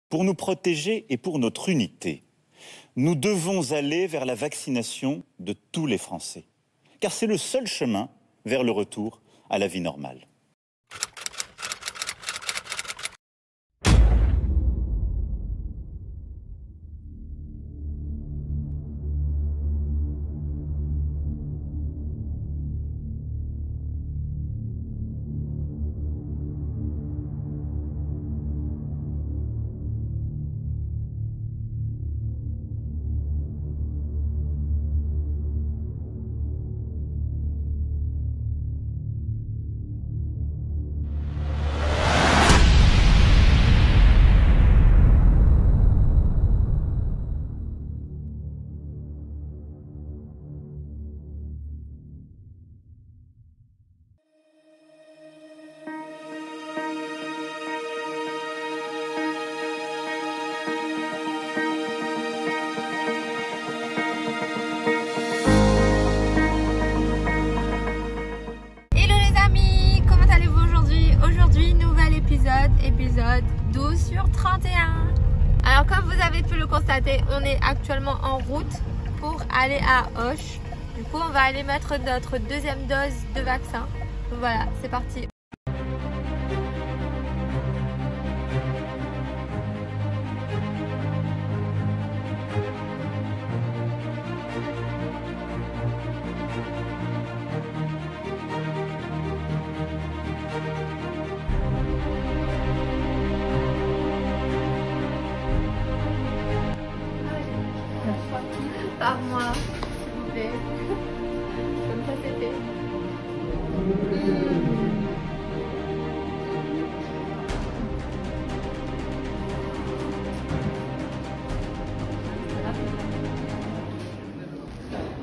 Pour nous protéger et pour notre unité, nous devons aller vers la vaccination de tous les Français, car c'est le seul chemin vers le retour à la vie normale. Épisode 12 sur 31. Alors comme vous avez pu le constater, on est actuellement en route pour aller à Auch. Du coup on va aller mettre notre deuxième dose de vaccin. Donc voilà, c'est parti. Par moi, s'il vous plaît. Comme ça c'est fait.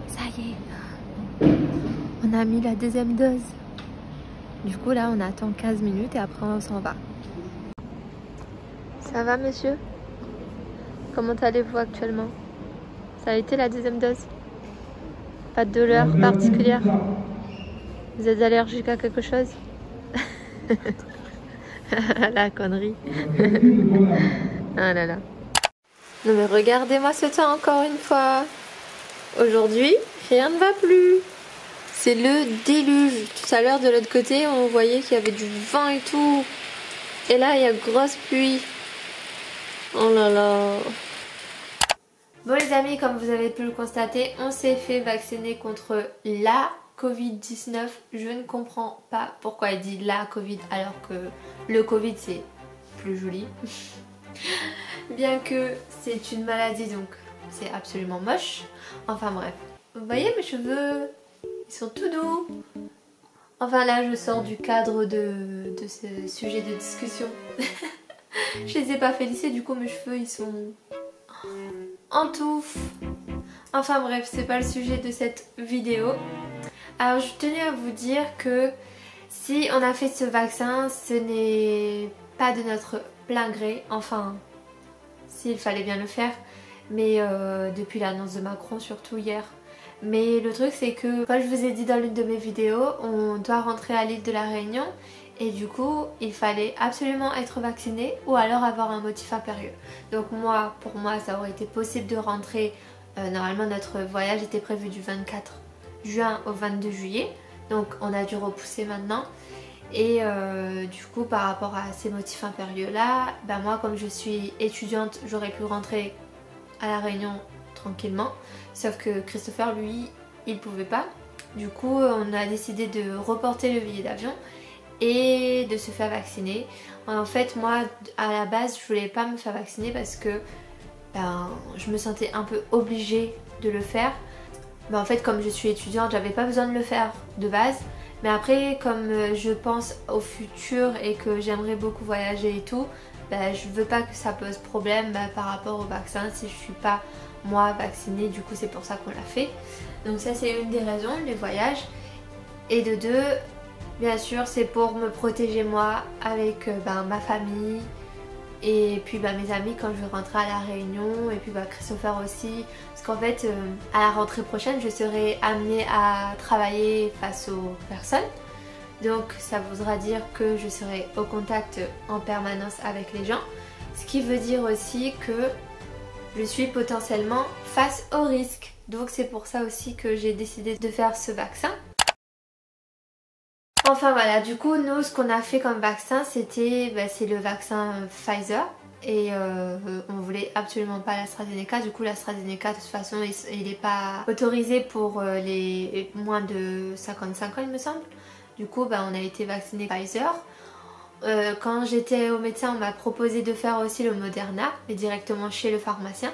Ça y est. On a mis la deuxième dose. Du coup là on attend 15 minutes et après on s'en va. Ça va monsieur? Comment allez-vous actuellement? Ça a été la deuxième dose? Pas de douleur particulière? Vous êtes allergique à quelque chose? La connerie. Ah là là. Non mais regardez-moi ce temps encore une fois. Aujourd'hui, rien ne va plus. C'est le déluge. Tout à l'heure de l'autre côté, on voyait qu'il y avait du vent et tout. Et là, il y a grosse pluie. Oh là là. Bon les amis, comme vous avez pu le constater, on s'est fait vacciner contre la Covid-19. Je ne comprends pas pourquoi il dit la Covid alors que le Covid c'est plus joli. Bien que c'est une maladie donc c'est absolument moche. Enfin bref, vous voyez mes cheveux, ils sont tout doux. Enfin là je sors du cadre de ce sujet de discussion. Je les ai pas fait lisser, du coup mes cheveux ils sont en touffe. Enfin bref, c'est pas le sujet de cette vidéo. Alors je tenais à vous dire que si on a fait ce vaccin, ce n'est pas de notre plein gré. Enfin, s'il fallait bien le faire, mais depuis l'annonce de Macron, surtout hier. Mais le truc c'est que, comme je vous ai dit dans l'une de mes vidéos, on doit rentrer à l'île de la Réunion. Et du coup, il fallait absolument être vacciné ou alors avoir un motif impérieux. Donc moi, pour moi, ça aurait été possible de rentrer. Normalement, notre voyage était prévu du 24 juin au 22 juillet. Donc on a dû repousser maintenant. Et du coup, par rapport à ces motifs impérieux là, ben moi, comme je suis étudiante, j'aurais pu rentrer à la Réunion tranquillement. Sauf que Christopher, lui, il pouvait pas. Du coup, on a décidé de reporter le billet d'avion et de se faire vacciner. En fait moi à la base je voulais pas me faire vacciner parce que je me sentais un peu obligée de le faire. Mais en fait comme je suis étudiante j'avais pas besoin de le faire de base. Mais après comme je pense au futur et que j'aimerais beaucoup voyager et tout, je veux pas que ça pose problème par rapport au vaccin si je suis pas moi vaccinée. Du coup c'est pour ça qu'on l'a fait. Donc ça c'est une des raisons, les voyages. Et de deux, bien sûr c'est pour me protéger moi avec ma famille et puis mes amis quand je vais rentrer à la Réunion et puis Christopher aussi. Parce qu'en fait à la rentrée prochaine je serai amenée à travailler face aux personnes. Donc ça voudra dire que je serai au contact en permanence avec les gens. Ce qui veut dire aussi que je suis potentiellement face au risque. Donc c'est pour ça aussi que j'ai décidé de faire ce vaccin. Enfin voilà, du coup nous ce qu'on a fait comme vaccin c'est le vaccin Pfizer. Et on voulait absolument pas l'AstraZeneca. Du coup l'AstraZeneca de toute façon il n'est pas autorisé pour les moins de 55 ans il me semble. Du coup on a été vacciné Pfizer. Quand j'étais au médecin on m'a proposé de faire aussi le Moderna, mais directement chez le pharmacien.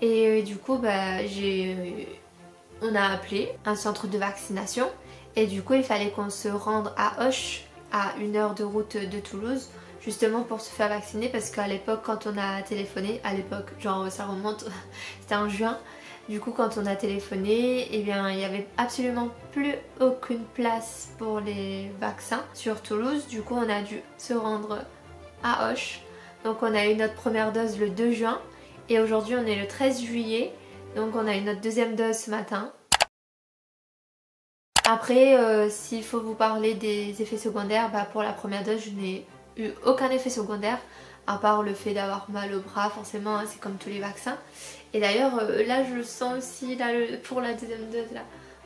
Et du coup on a appelé un centre de vaccination. Et du coup il fallait qu'on se rende à Auch, à 1 heure de route de Toulouse, justement pour se faire vacciner, parce qu'à l'époque quand on a téléphoné, à l'époque genre ça remonte, c'était en juin, du coup quand on a téléphoné, eh bien il n'y avait absolument plus aucune place pour les vaccins sur Toulouse. Du coup on a dû se rendre à Auch, donc on a eu notre première dose le 2 juin et aujourd'hui on est le 13 juillet, donc on a eu notre deuxième dose ce matin. Après, s'il faut vous parler des effets secondaires, pour la première dose, je n'ai eu aucun effet secondaire, à part le fait d'avoir mal au bras, forcément, hein, c'est comme tous les vaccins. Et d'ailleurs, là, je le sens aussi, là, pour la deuxième dose, là.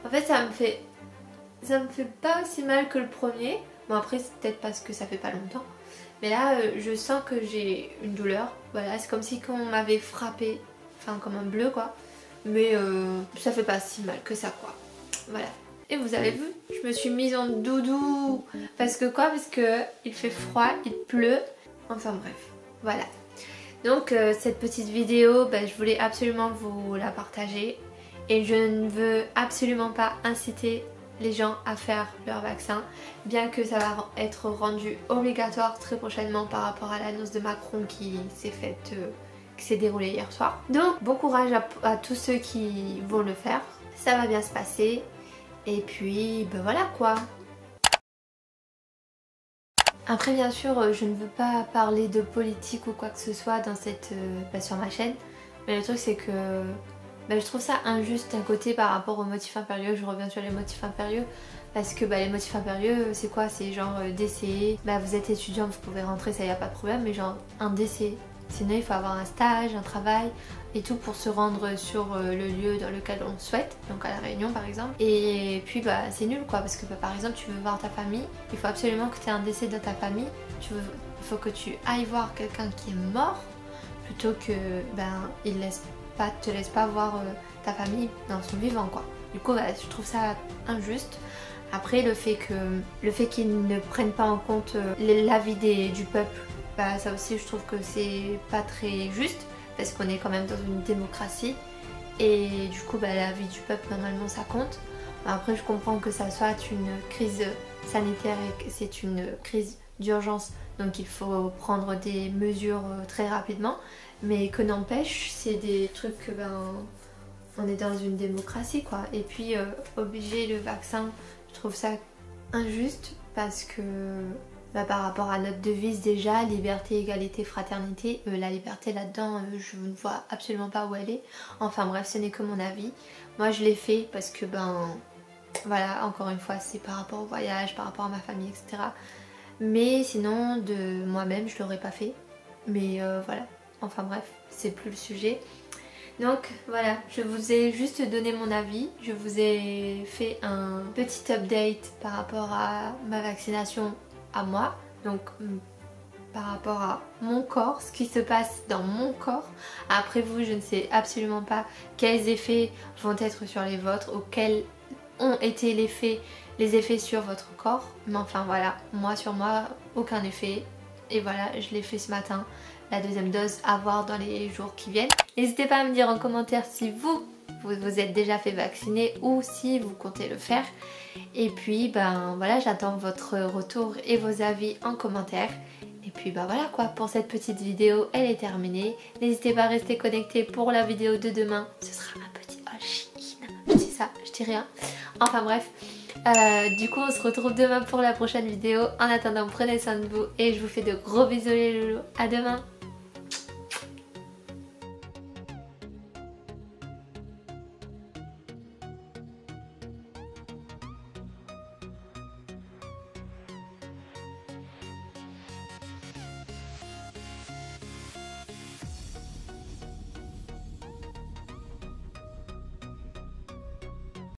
En fait, ça me fait pas aussi mal que le premier. Bon, après, c'est peut-être parce que ça fait pas longtemps. Mais là, je sens que j'ai une douleur. Voilà, c'est comme si on m'avait frappé, enfin, comme un bleu, quoi. Mais ça fait pas si mal que ça, quoi. Voilà. Et vous avez vu, je me suis mise en doudou. Parce que quoi? Parce que il fait froid, il pleut. Enfin bref, voilà. Donc cette petite vidéo, je voulais absolument vous la partager. Et je ne veux absolument pas inciter les gens à faire leur vaccin. Bien que ça va être rendu obligatoire très prochainement par rapport à l'annonce de Macron qui s'est déroulée hier soir. Donc bon courage à tous ceux qui vont le faire. Ça va bien se passer. Et puis voilà quoi. Après bien sûr je ne veux pas parler de politique ou quoi que ce soit dans sur ma chaîne. Mais le truc c'est que je trouve ça injuste d'un côté par rapport aux motifs impérieux. Je reviens sur les motifs impérieux. Parce que les motifs impérieux c'est quoi? C'est genre décès. Vous êtes étudiant, vous pouvez rentrer, ça y a pas de problème. Mais genre un décès. Sinon il faut avoir un stage, un travail et tout pour se rendre sur le lieu dans lequel on souhaite, donc à La Réunion par exemple. Et puis c'est nul quoi, parce que par exemple tu veux voir ta famille, il faut absolument que tu aies un décès dans ta famille, il faut que tu ailles voir quelqu'un qui est mort plutôt que te laisse pas voir ta famille dans son vivant quoi. Du coup je trouve ça injuste. Après le fait qu'ils ne prennent pas en compte l'avis du peuple, ça aussi je trouve que c'est pas très juste parce qu'on est quand même dans une démocratie et du coup l'avis du peuple normalement ça compte. Après je comprends que ça soit une crise sanitaire et que c'est une crise d'urgence, donc il faut prendre des mesures très rapidement, mais que n'empêche c'est des trucs que on est dans une démocratie quoi. Et puis obliger le vaccin, je trouve ça injuste parce que par rapport à notre devise déjà, liberté, égalité, fraternité, la liberté là-dedans, je ne vois absolument pas où elle est. Enfin bref, ce n'est que mon avis. Moi je l'ai fait parce que voilà, encore une fois, c'est par rapport au voyage, par rapport à ma famille, etc. Mais sinon, de moi-même, je l'aurais pas fait. Mais voilà, enfin bref, c'est plus le sujet. Donc voilà, je vous ai juste donné mon avis, je vous ai fait un petit update par rapport à ma vaccination à moi, donc par rapport à mon corps, ce qui se passe dans mon corps. Après vous, je ne sais absolument pas quels effets vont être sur les vôtres ou quels ont été les effets sur votre corps. Mais enfin voilà, moi sur moi, aucun effet. Et voilà, je l'ai fait ce matin, la deuxième dose à voir dans les jours qui viennent. N'hésitez pas à me dire en commentaire si vous êtes déjà fait vacciner ou si vous comptez le faire. Et puis voilà, j'attends votre retour et vos avis en commentaire. Et puis voilà quoi, pour cette petite vidéo, elle est terminée. N'hésitez pas à rester connecté pour la vidéo de demain. Ce sera un petit Halloween. C'est ça, je dis rien. Enfin bref. Du coup on se retrouve demain pour la prochaine vidéo. En attendant, prenez soin de vous et je vous fais de gros bisous les loulous. À demain.